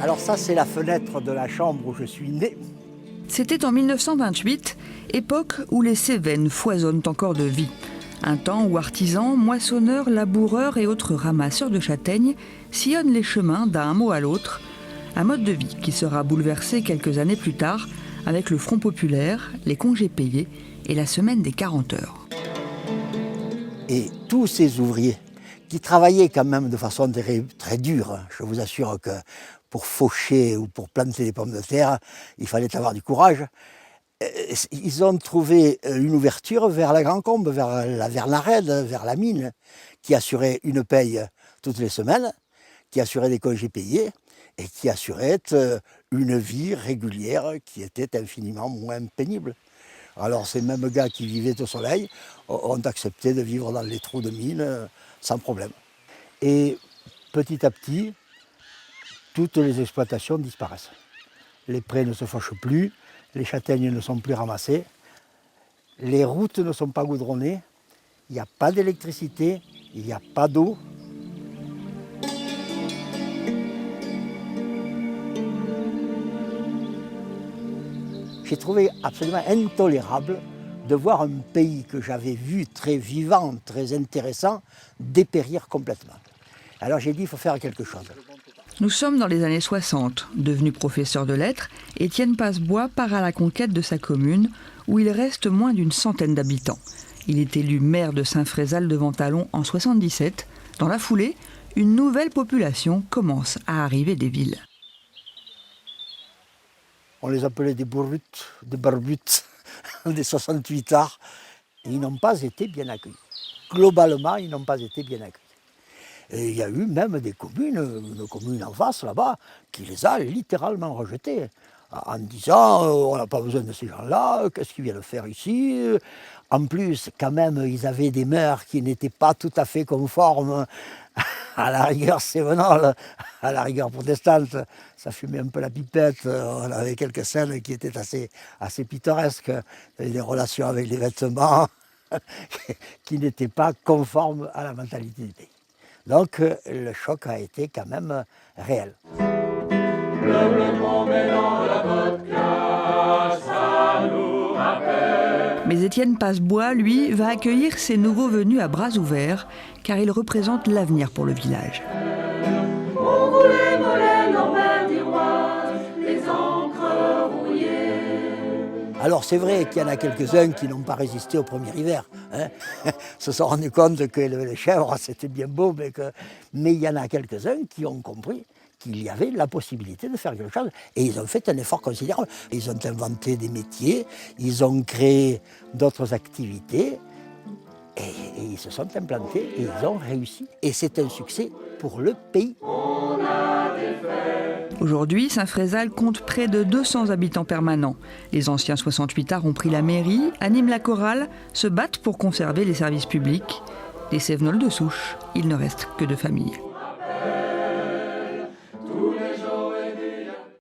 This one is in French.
Alors ça, c'est la fenêtre de la chambre où je suis né. C'était en 1928, époque où les Cévennes foisonnent encore de vie. Un temps où artisans, moissonneurs, laboureurs et autres ramasseurs de châtaignes sillonnent les chemins d'un hameau à l'autre. Un mode de vie qui sera bouleversé quelques années plus tard avec le Front populaire, les congés payés et la semaine des 40 heures. Et tous ces ouvriers qui travaillaient quand même de façon très dure, je vous assure que pour faucher ou pour planter des pommes de terre, il fallait avoir du courage. Ils ont trouvé une ouverture vers la Grand Combe, vers la Raide, vers la mine, qui assurait une paye toutes les semaines, qui assurait des congés payés et qui assurait une vie régulière qui était infiniment moins pénible. Alors ces mêmes gars qui vivaient au soleil ont accepté de vivre dans les trous de mine sans problème. Et petit à petit, toutes les exploitations disparaissent. Les prés ne se fauchent plus, les châtaignes ne sont plus ramassées, les routes ne sont pas goudronnées, il n'y a pas d'électricité, il n'y a pas d'eau. J'ai trouvé absolument intolérable de voir un pays que j'avais vu très vivant, très intéressant, dépérir complètement. Alors j'ai dit, il faut faire quelque chose. Nous sommes dans les années 60. Devenu professeur de lettres, Étienne Passebois part à la conquête de sa commune, où il reste moins d'une centaine d'habitants. Il est élu maire de Saint-Frézal de Ventalon en 77. Dans la foulée, une nouvelle population commence à arriver des villes. On les appelait des bourrutes, des barbutes, des 68ards. Ils n'ont pas été bien accueillis. Globalement, ils n'ont pas été bien accueillis. Et il y a eu même des communes, une commune en face là-bas, qui les a littéralement rejetés, en disant on n'a pas besoin de ces gens-là, qu'est-ce qu'ils viennent faire ici? En plus, quand même, ils avaient des mœurs qui n'étaient pas tout à fait conformes à la rigueur sévenole, à la rigueur protestante. Ça fumait un peu la pipette, on avait quelques scènes qui étaient assez pittoresques, des relations avec les vêtements qui n'étaient pas conformes à la mentalité du pays. Donc le choc a été quand même réel. Mais Étienne Passebois, lui, va accueillir ces nouveaux venus à bras ouverts, car il représente l'avenir pour le village. Alors c'est vrai qu'il y en a quelques-uns qui n'ont pas résisté au premier hiver. Se sont rendus compte que les chèvres, c'était bien beau, mais il y en a quelques-uns qui ont compris qu'il y avait la possibilité de faire quelque chose. Et ils ont fait un effort considérable. Ils ont inventé des métiers, ils ont créé d'autres activités, et ils se sont implantés, et ils ont réussi. Et c'est un succès pour le pays. Aujourd'hui, Saint-Frézal compte près de 200 habitants permanents. Les anciens 68ards ont pris la mairie, animent la chorale, se battent pour conserver les services publics. Les Cévenols de souche, il ne reste que 2 familles.